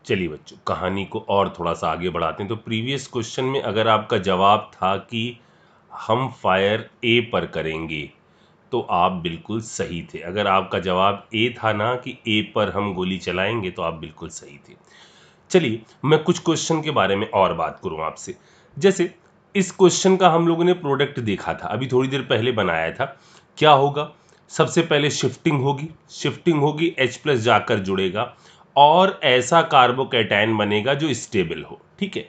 चलिए बच्चों, कहानी को और थोड़ा सा आगे बढ़ाते हैं। तो प्रीवियस क्वेश्चन में अगर आपका जवाब था कि हम फायर ए पर करेंगे, तो आप बिल्कुल सही थे। अगर आपका जवाब ए था ना कि ए पर हम गोली चलाएंगे, तो आप बिल्कुल सही थे। चलिए मैं कुछ क्वेश्चन के बारे में और बात करूं आपसे। जैसे इस क्वेश्चन का हम लोगों ने प्रोडक्ट देखा था, अभी थोड़ी देर पहले बनाया था। क्या होगा? सबसे पहले शिफ्टिंग होगी, H प्लस जाकर जुड़ेगा और ऐसा कार्बोकैटायन बनेगा जो स्टेबल हो। ठीक है,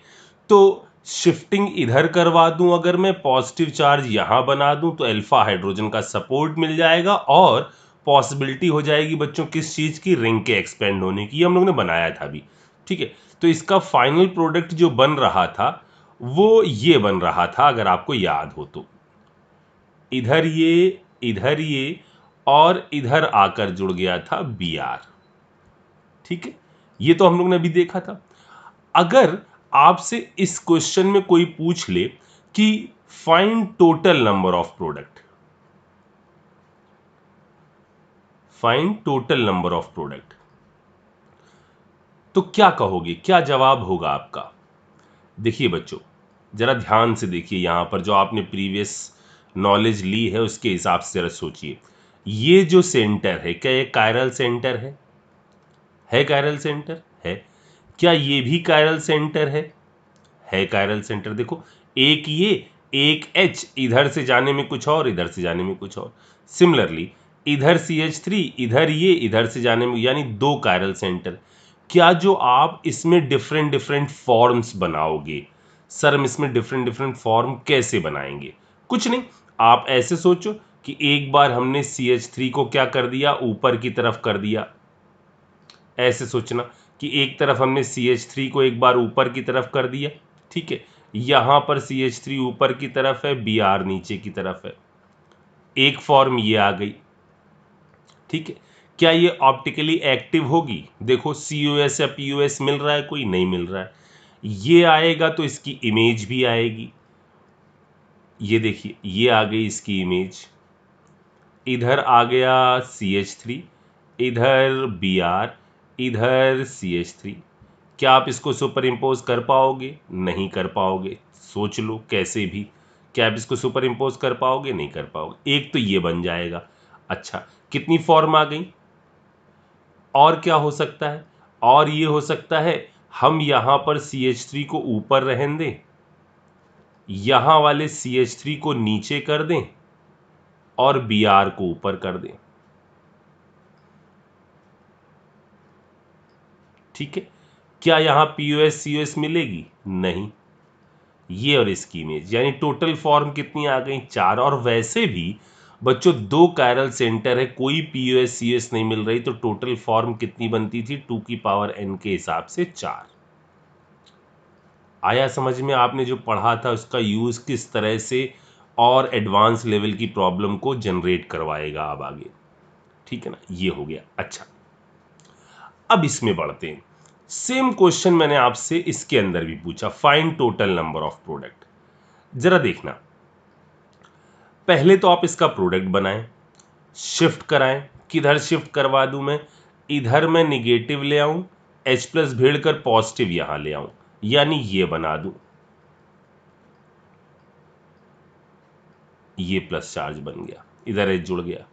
तो शिफ्टिंग इधर करवा दूं, अगर मैं पॉजिटिव चार्ज यहां बना दूं, तो अल्फा हाइड्रोजन का सपोर्ट मिल जाएगा और पॉसिबिलिटी हो जाएगी बच्चों किस चीज की? रिंग के एक्सपेंड होने की। ये हम लोग ने बनाया था अभी। ठीक है, तो इसका फाइनल प्रोडक्ट जो बन रहा था वो ये बन रहा था, अगर आपको याद हो तो। इधर ये और इधर आकर जुड़ गया था Br। ठीक है, ये तो हम लोग ने अभी देखा था। अगर आपसे इस क्वेश्चन में कोई पूछ ले कि find total number of product, तो क्या कहोगे? क्या जवाब होगा आपका? देखिए बच्चों, जरा ध्यान से देखिए, यहां पर जो आपने प्रीवियस नॉलेज ली है उसके हिसाब से जरा सोचिए। ये जो सेंटर है, क्या ये कायरल सेंटर है? कायरल सेंटर है। क्या ये भी कायरल सेंटर है कायरल सेंटर। देखो, एक ये, एक H, इधर से जाने में कुछ और, इधर से जाने में कुछ और। सिमिलरली इधर CH3, इधर ये, इधर से जाने में, यानी दो कायरल सेंटर। क्या जो आप इसमें डिफरेंट डिफरेंट फॉर्म्स बनाओगे? सर हम इसमें डिफरेंट डिफरेंट फॉर्म कैसे बनाएंगे? कुछ नहीं, आप ऐसे सोचो कि एक बार हमने CH3 को क्या कर दिया? ऊपर की तरफ कर दिया। ऐसे सोचना कि एक तरफ हमने CH3 को एक बार ऊपर की तरफ कर दिया। ठीक है, यहां पर CH3 ऊपर की तरफ है, Br नीचे की तरफ है। एक फॉर्म ये आ गई। ठीक है, क्या ये ऑप्टिकली एक्टिव होगी? देखो COS या POS मिल रहा है? कोई नहीं मिल रहा है। ये आएगा तो इसकी इमेज भी आएगी। ये देखिए, ये आ गई इसकी इमेज। इधर आ गया CH3, इधर Br, इधर CH3। क्या आप इसको सुपर इम्पोज कर पाओगे? नहीं कर पाओगे। सोच लो कैसे भी। क्या आप इसको सुपर इम्पोज कर पाओगे? नहीं कर पाओगे। एक तो ये बन जाएगा। अच्छा, कितनी फॉर्म आ गई? और क्या हो सकता है? और ये हो सकता है हम यहां पर CH3 को ऊपर रहने दें, यहां वाले CH3 को नीचे कर दें और Br को ऊपर कर दें। ठीक है, क्या यहां POS COS मिलेगी? नहीं। ये और इसकी इमेज, यानी टोटल फॉर्म कितनी आ गई? 4। और वैसे भी बच्चों दो कायरल सेंटर है, कोई POS COS नहीं मिल रही, तो टोटल फॉर्म कितनी बनती थी? 2 की पावर n के हिसाब से 4। आया समझ में? आपने जो पढ़ा था उसका यूज किस तरह से और एडवांस लेवल की प्रॉब्लम को जनरेट करवाएगा अब आगे। ठीक है ना, ये हो गया। अच्छा, अब इसमें बढ़ते हैं। सेम क्वेश्चन मैंने आपसे इसके अंदर भी पूछा, find total number of product. जरा देखना, पहले तो आप इसका प्रोडक्ट बनाएं, शिफ्ट कराएं। किधर शिफ्ट करवा दूं मैं? इधर मैं निगेटिव ले आऊं, H प्लस भेड़ कर पॉजिटिव यहां ले आऊं, यानी ये बना दूं, ये प्लस चार्ज बन गया, इधर H जुड़ गया।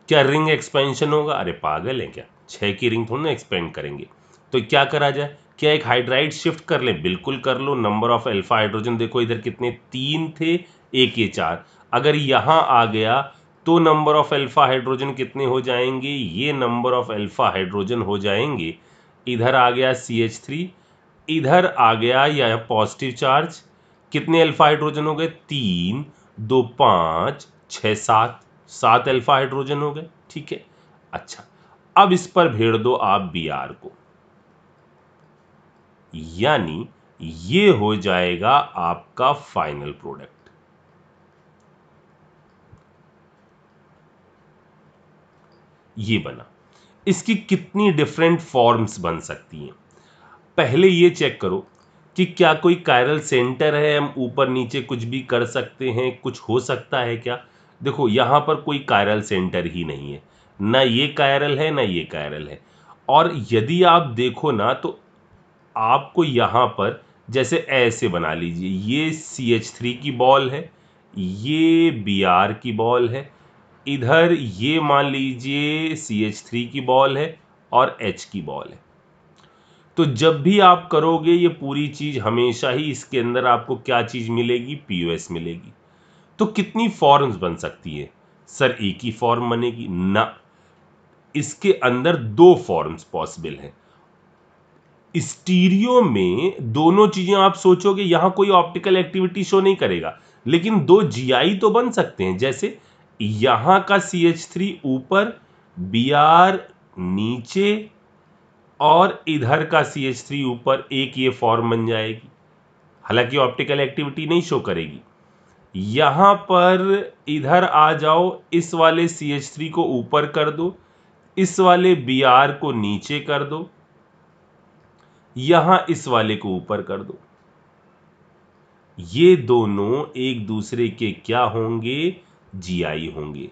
क्या रिंग एक्सपेंशन होगा? अरे पागल है क्या, 6 की रिंग थोड़ी ना एक्सपेंड करेंगे। तो क्या करा जाए? क्या एक हाइड्राइड शिफ्ट कर ले? बिल्कुल कर लो। नंबर ऑफ अल्फा हाइड्रोजन देखो, इधर कितने? 3 थे, एक ये 4। अगर यहां आ गया तो नंबर ऑफ अल्फा हाइड्रोजन कितने हो जाएंगे? ये नंबर ऑफ अल्फा हाइड्रोजन हो जाएंगे। इधर आ गया CH3, इधर आ गया या पॉजिटिव चार्ज। कितने अल्फा हाइड्रोजन हो गए? 3, 2, 5, 6, 7। 7 अल्फा हाइड्रोजन हो गए। ठीक है, अच्छा, अब इस पर भेड़ दो आप Br को, यानी ये हो जाएगा आपका फाइनल प्रोडक्ट। ये बना। इसकी कितनी डिफरेंट फॉर्म्स बन सकती हैं? पहले ये चेक करो कि क्या कोई कायरल सेंटर है, हम ऊपर नीचे कुछ भी कर सकते हैं, कुछ हो सकता है क्या? देखो यहां पर कोई कायरल सेंटर ही नहीं है, ना ये कायरल है ना ये कायरल है। और यदि आप देखो ना तो आपको यहाँ पर जैसे ऐसे बना लीजिए, ये CH3 की बॉल है, ये Br की बॉल है, इधर ये मान लीजिए CH3 की बॉल है और H की बॉल है। तो जब भी आप करोगे ये पूरी चीज हमेशा ही इसके अंदर आपको क्या चीज मिलेगी, POS मिलेगी। तो कितनी फॉर्म्स बन सकती है? सर एक ही फॉर्म बनेगी ना, इसके अंदर दो फॉर्म्स पॉसिबल हैं। स्टीरियो में दोनों चीजें आप सोचोगे यहां कोई ऑप्टिकल एक्टिविटी शो नहीं करेगा, लेकिन दो GI तो बन सकते हैं। जैसे यहां का CH3 ऊपर, Br नीचे और इधर का CH3 ऊपर, एक ये फॉर्म बन जाएगी। हालांकि ऑप्टिकल एक्टिविटी नहीं शो करेगी। यहां पर इधर आ जाओ, इस वाले CH3 को ऊपर कर दो, इस वाले Br को नीचे कर दो, यहां इस वाले को ऊपर कर दो। ये दोनों एक दूसरे के क्या होंगे? GI होंगे।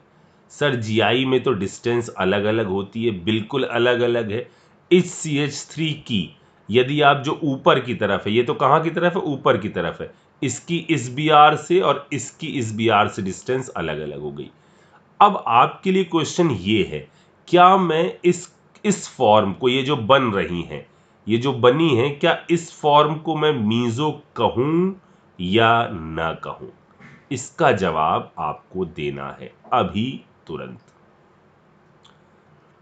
सर GI में तो डिस्टेंस अलग अलग होती है, बिल्कुल अलग अलग है। इस CH3 की यदि आप जो ऊपर की तरफ है, ये तो कहां की तरफ है? ऊपर की तरफ है, इसकी इस Br से और इसकी इस Br से डिस्टेंस अलग अलग हो गई। अब आपके लिए क्वेश्चन ये है, क्या मैं इस फॉर्म को, ये जो बन रही हैं, ये जो बनी है, क्या इस फॉर्म को मैं मीजो कहूं या ना कहूं? इसका जवाब आपको देना है अभी, तुरंत।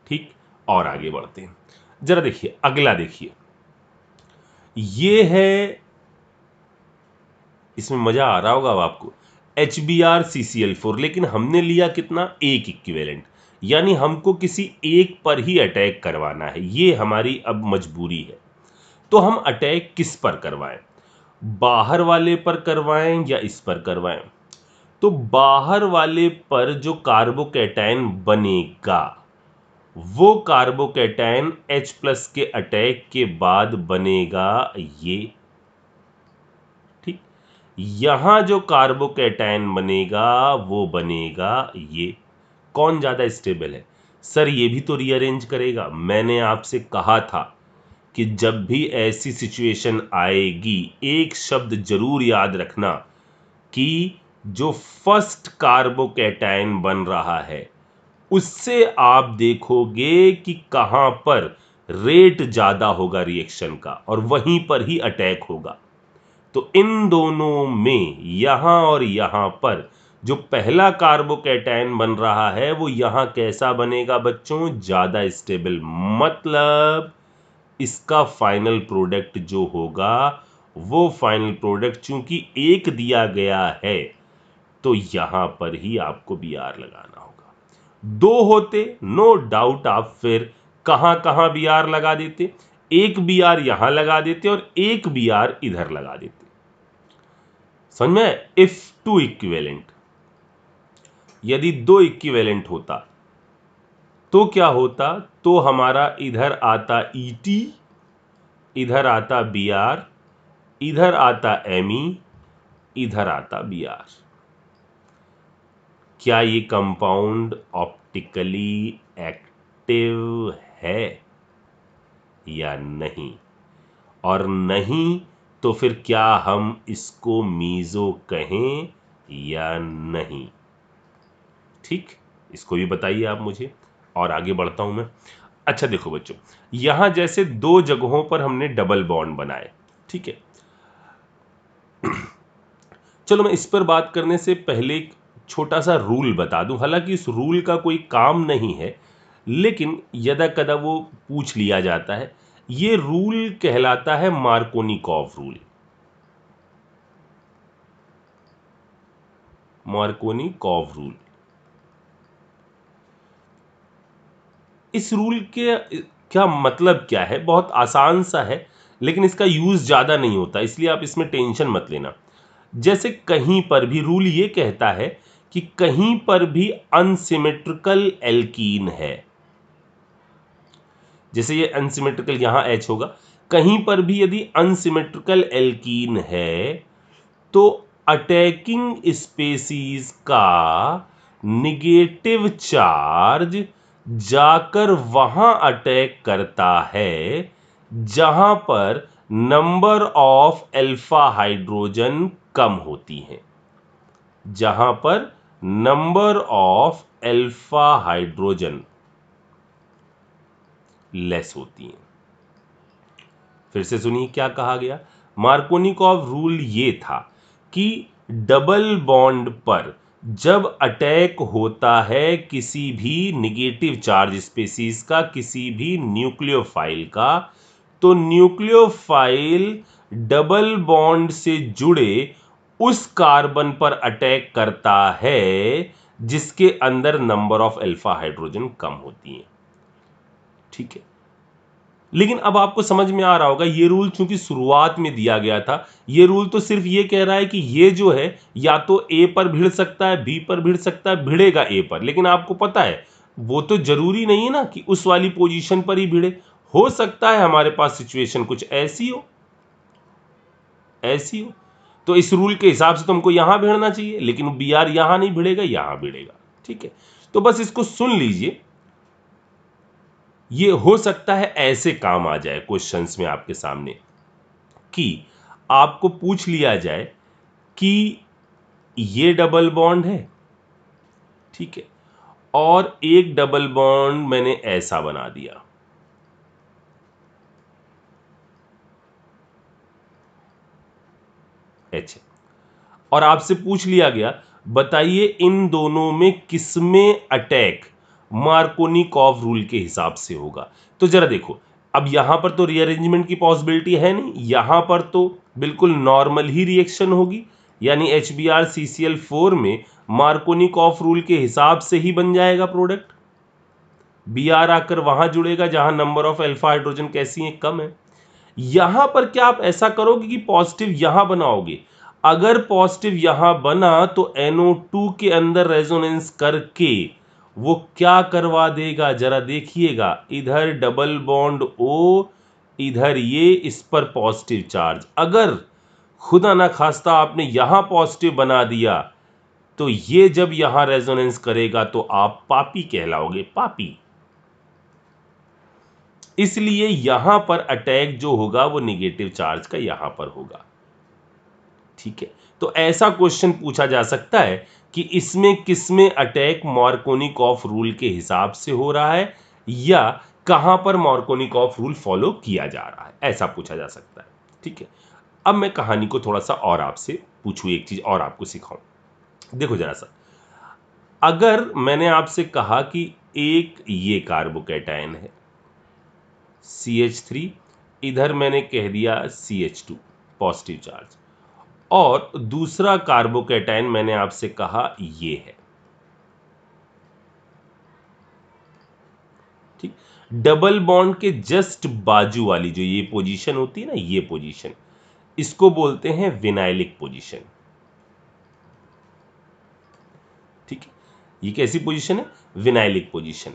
ठीक, और आगे बढ़ते हैं। जरा देखिए अगला, देखिए ये है, इसमें मजा आ रहा होगा अब आपको, HBr CCl4, लेकिन हमने लिया कितना? एक इक्विवेलेंट, यानी हमको किसी एक पर ही अटैक करवाना है, ये हमारी अब मजबूरी है। तो हम अटैक किस पर करवाएं? बाहर वाले पर करवाएं या इस पर करवाएं? तो बाहर वाले पर जो कार्बोकैटायन बनेगा, वो कार्बोकैटायन H+ के अटैक के बाद बनेगा ये। ठीक, यहां जो कार्बोकैटायन बनेगा वो बनेगा ये। कौन ज्यादा स्टेबल है? सर ये भी तो रीअरेंज करेगा। मैंने आपसे कहा था कि जब भी ऐसी सिचुएशन आएगी, एक शब्द जरूर याद रखना कि जो फर्स्ट कार्बोकैटायन बन रहा है उससे आप देखोगे कि कहां पर रेट ज्यादा होगा रिएक्शन का, और वहीं पर ही अटैक होगा। तो इन दोनों में, यहां और यहां पर जो पहला कार्बोकैटायन बन रहा है वो यहां कैसा बनेगा बच्चों? ज्यादा स्टेबल। मतलब इसका फाइनल प्रोडक्ट जो होगा, वो फाइनल प्रोडक्ट चूंकि एक दिया गया है, तो यहां पर ही आपको Br लगाना होगा। दो होते, नो डाउट आप फिर कहां कहां Br लगा देते, एक Br यहां लगा देते और एक Br इधर लगा देते। समझ में? इफ टू इक्विवेलेंट, यदि दो इक्विवेलेंट होता तो क्या होता? तो हमारा इधर आता Et, इधर आता Br, इधर आता Me, इधर आता Br। क्या ये कंपाउंड ऑप्टिकली एक्टिव है या नहीं? और नहीं तो फिर क्या हम इसको मीजो कहें या नहीं? ठीक, इसको भी बताइए आप मुझे, और आगे बढ़ता हूं मैं। अच्छा देखो बच्चों, यहां जैसे दो जगहों पर हमने डबल बॉन्ड बनाए, ठीक है। चलो मैं इस पर बात करने से पहले एक छोटा सा रूल बता दूं। हालांकि इस रूल का कोई काम नहीं है, लेकिन यदा कदा वो पूछ लिया जाता है। ये रूल कहलाता है मार्कोनिकॉव रूल। Markovnikov rule. इस रूल के क्या मतलब क्या है? बहुत आसान सा है, लेकिन इसका यूज ज्यादा नहीं होता, इसलिए आप इसमें टेंशन मत लेना। जैसे कहीं पर भी रूल ये कहता है कि कहीं पर भी अनसिमेट्रिकल एल्कीन है, जैसे ये अनसिमेट्रिकल यहां H होगा, कहीं पर भी यदि अनसिमेट्रिकल एल्कीन है तो अटैकिंग स्पेसीज का निगेटिव चार्ज जाकर वहां अटैक करता है जहां पर नंबर ऑफ अल्फा हाइड्रोजन कम होती है, जहां पर number of alpha hydrogen less होती है। फिर से सुनिए क्या कहा गया। मार्कोनिकॉव रूल ये था कि डबल बॉन्ड पर जब अटैक होता है किसी भी निगेटिव चार्ज स्पीसीज का, किसी भी न्यूक्लियोफाइल का, तो न्यूक्लियोफाइल डबल बॉन्ड से जुड़े उस कार्बन पर अटैक करता है जिसके अंदर नंबर ऑफ अल्फा हाइड्रोजन कम होती है। ठीक है, लेकिन अब आपको समझ में आ रहा होगा ये रूल चूंकि शुरुआत में दिया गया था, ये रूल तो सिर्फ ये कह रहा है कि ये जो है या तो ए पर भिड़ सकता है, बी पर भिड़ सकता है, भिड़ेगा ए पर, लेकिन आपको पता है वो तो जरूरी नहीं है ना कि उस वाली पोजीशन पर ही भिड़े। हो सकता है हमारे पास सिचुएशन कुछ ऐसी हो, ऐसी हो, तो इस रूल के हिसाब से तो हमको यहां भिड़ना चाहिए, लेकिन बी आर यहां नहीं भिड़ेगा, यहां भिड़ेगा। ठीक है, तो बस इसको सुन लीजिए, ये हो सकता है ऐसे काम आ जाए क्वेश्चंस में आपके सामने कि आपको पूछ लिया जाए कि ये डबल बॉन्ड है, ठीक है, और एक डबल बॉन्ड मैंने ऐसा बना दिया, एच, और आपसे पूछ लिया गया बताइए इन दोनों में किसमें अटैक मार्कोनिकॉव रूल के हिसाब से होगा। तो जरा देखो, अब यहां पर तो रीअरेंजमेंट की पॉसिबिलिटी है नहीं, यहां पर तो बिल्कुल नॉर्मल ही रिएक्शन होगी, यानी HBr में मार्कोनिकॉव रूल के हिसाब से ही बन जाएगा प्रोडक्ट। Br आकर वहां जुड़ेगा जहां नंबर ऑफ अल्फा हाइड्रोजन कैसी है, कम है। यहां पर क्या आप ऐसा करोगे कि पॉजिटिव यहां बनाओगे? अगर पॉजिटिव यहां बना तो NO2 के अंदर रेजोनेंस करके वो क्या करवा देगा जरा देखिएगा, इधर डबल बॉन्ड O, इधर ये, इस पर पॉजिटिव चार्ज। अगर खुदा ना खास्ता आपने यहां पॉजिटिव बना दिया तो ये जब यहां रेजोनेंस करेगा तो आप पापी कहलाओगे, पापी। इसलिए यहां पर अटैक जो होगा वो निगेटिव चार्ज का यहां पर होगा। ठीक है, तो ऐसा क्वेश्चन पूछा जा सकता है कि इसमें किसमें अटैक मार्कोनिकॉफ रूल के हिसाब से हो रहा है या कहां पर मार्कोनिकॉफ रूल फॉलो किया जा रहा है, ऐसा पूछा जा सकता है। ठीक है, अब मैं कहानी को थोड़ा सा और आपसे पूछूं, एक चीज और आपको सिखाऊं। देखो जरा सा, अगर मैंने आपसे कहा कि एक ये कार्बोकैटायन है CH3, इधर मैंने कह दिया CH2 पॉजिटिव चार्ज, और दूसरा कार्बोकैटायन मैंने आपसे कहा ये है, ठीक। डबल बॉन्ड के जस्ट बाजू वाली जो ये पोजीशन होती है ना, ये पोजीशन, इसको बोलते हैं विनाइलिक पोजीशन। ठीक है, ये कैसी पोजीशन है? Vinylic position.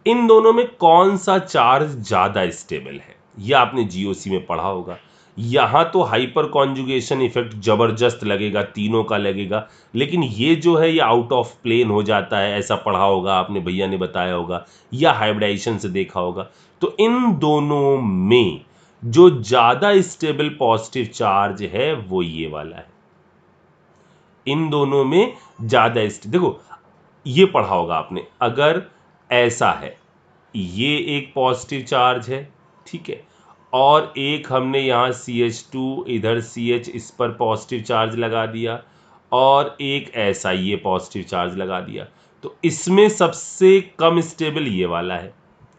इन दोनों में कौन सा चार्ज ज्यादा स्टेबल है? यह आपने जीओसी में पढ़ा होगा। यहां तो हाइपर कॉन्जुगेशन इफेक्ट जबरदस्त लगेगा, तीनों का लगेगा, लेकिन ये जो है ये आउट ऑफ प्लेन हो जाता है, ऐसा पढ़ा होगा आपने, भैया ने बताया होगा, या हाइब्रिडाइजेशन से देखा होगा। तो इन दोनों में जो ज्यादा स्टेबल पॉजिटिव चार्ज है वो ये वाला है। इन दोनों में ज्यादा देखो, ये पढ़ा होगा आपने, अगर ऐसा है, ये एक पॉजिटिव चार्ज है, ठीक है, और एक हमने यहाँ CH2, इधर CH, इस पर पॉजिटिव चार्ज लगा दिया, और एक ऐसा ये पॉजिटिव चार्ज लगा दिया, तो इसमें सबसे कम स्टेबल ये वाला है।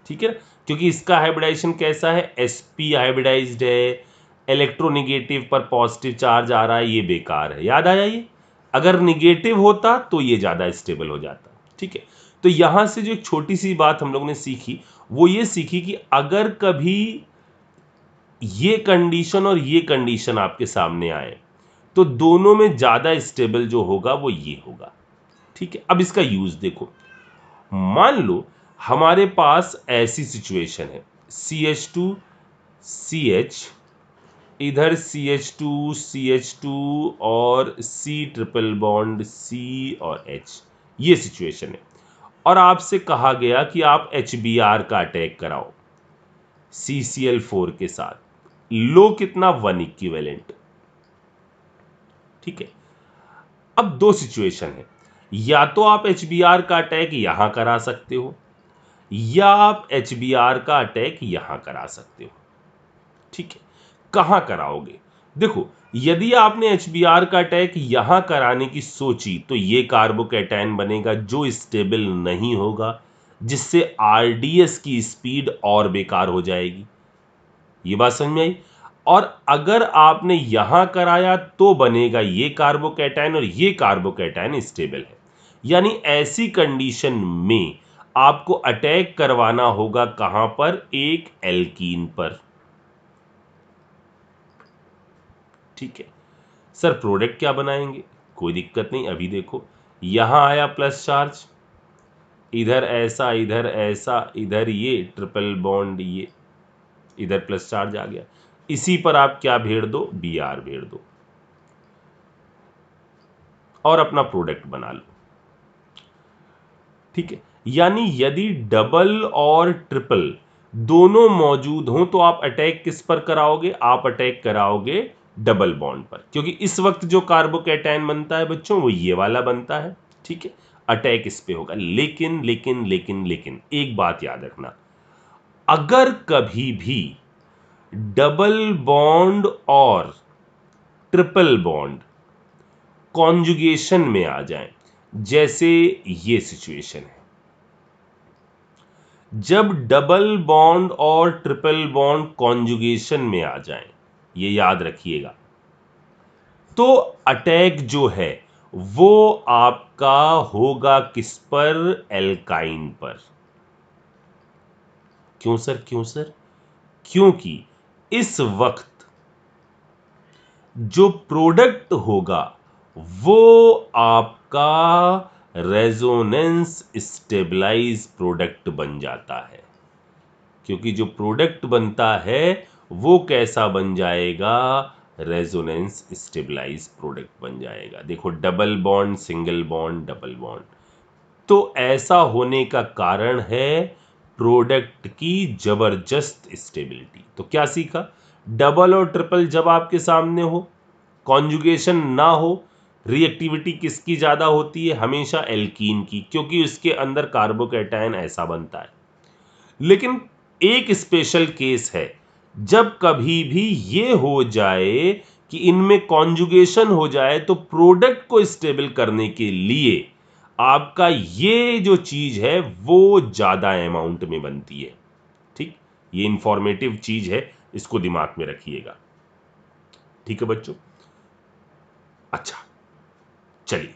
ठीक है ना, क्योंकि इसका हाइब्रिडाइजेशन कैसा है, sp हाइब्रिडाइज्ड है, इलेक्ट्रोनिगेटिव पर पॉजिटिव चार्ज आ रहा है, ये बेकार है, याद आया ये। अगर निगेटिव होता तो ये ज़्यादा स्टेबल हो जाता। ठीक है, तो यहां से जो एक छोटी सी बात हम लोगों ने सीखी वो ये सीखी कि अगर कभी ये कंडीशन और ये कंडीशन आपके सामने आए तो दोनों में ज़्यादा स्टेबल जो होगा वो ये होगा। ठीक है, अब इसका यूज़ देखो, मान लो हमारे पास ऐसी सिचुएशन है, CH2 CH, इधर CH2 और C ट्रिपल बॉन्ड C और H, ये सिचुएशन है, और आपसे कहा गया कि आप HBr का अटैक कराओ CCl4 के साथ, लो कितना 1 इक्विवेलेंट। ठीक है, अब दो सिचुएशन है, या तो आप HBr का अटैक यहां करा सकते हो या आप HBr का अटैक यहां करा सकते हो। ठीक है, कहां कराओगे? देखो, यदि आपने HBr का अटैक यहां कराने की सोची तो ये कार्बोकैटायन बनेगा जो स्टेबल नहीं होगा, जिससे RDS की स्पीड और बेकार हो जाएगी। ये बात समझ में आई? और अगर आपने यहां कराया तो बनेगा ये कार्बोकैटायन और ये कार्बोकैटायन स्टेबल है। यानी ऐसी कंडीशन में आपको अटैक करवाना होगा कहां पर? एक एल्कीन पर। ठीक है सर, प्रोडक्ट क्या बनाएंगे? कोई दिक्कत नहीं, अभी देखो, यहां आया प्लस चार्ज, इधर ऐसा, इधर ऐसा, इधर ये ट्रिपल बॉन्ड, ये इधर प्लस चार्ज आ गया। इसी पर आप क्या भेड़ दो? Br भेड़ दो और अपना प्रोडक्ट बना लो। ठीक है, यानी यदि डबल और ट्रिपल दोनों मौजूद हों तो आप अटैक किस पर कराओगे? आप अटैक कराओगे डबल बॉन्ड पर, क्योंकि इस वक्त जो कार्बोकैटायन बनता है बच्चों वो ये वाला बनता है। ठीक है, अटैक इस पे होगा। लेकिन लेकिन लेकिन लेकिन एक बात याद रखना, अगर कभी भी डबल बॉन्ड और ट्रिपल बॉन्ड कॉन्जुगेशन में आ जाएं, जैसे ये सिचुएशन है, जब डबल बॉन्ड और ट्रिपल बॉन्ड कॉन्जुगेशन में आ जाएं, ये याद रखिएगा, तो अटैक जो है वो आपका होगा किस पर? एल्काइन पर। क्यों सर? क्यों सर? क्योंकि इस वक्त जो प्रोडक्ट होगा वो आपका रेजोनेंस स्टेबलाइज प्रोडक्ट बन जाता है। क्योंकि जो प्रोडक्ट बनता है वो कैसा बन जाएगा? रेजोनेंस स्टेबलाइज प्रोडक्ट बन जाएगा। देखो, double bond, single bond, double bond, तो ऐसा होने का कारण है प्रोडक्ट की जबरदस्त स्टेबिलिटी। तो क्या सीखा? डबल और ट्रिपल जब आपके सामने हो, कॉन्जुगेशन ना हो, रिएक्टिविटी किसकी ज्यादा होती है? हमेशा एल्कीन की, क्योंकि उसके अंदर कार्बोकैटायन ऐसा बनता है। लेकिन एक स्पेशल केस है, जब कभी भी ये हो जाए कि इनमें कॉन्जुगेशन हो जाए तो प्रोडक्ट को स्टेबल करने के लिए आपका ये जो चीज है वो ज्यादा अमाउंट में बनती है। ठीक, ये इंफॉर्मेटिव चीज है, इसको दिमाग में रखिएगा। ठीक है बच्चों, अच्छा चलिए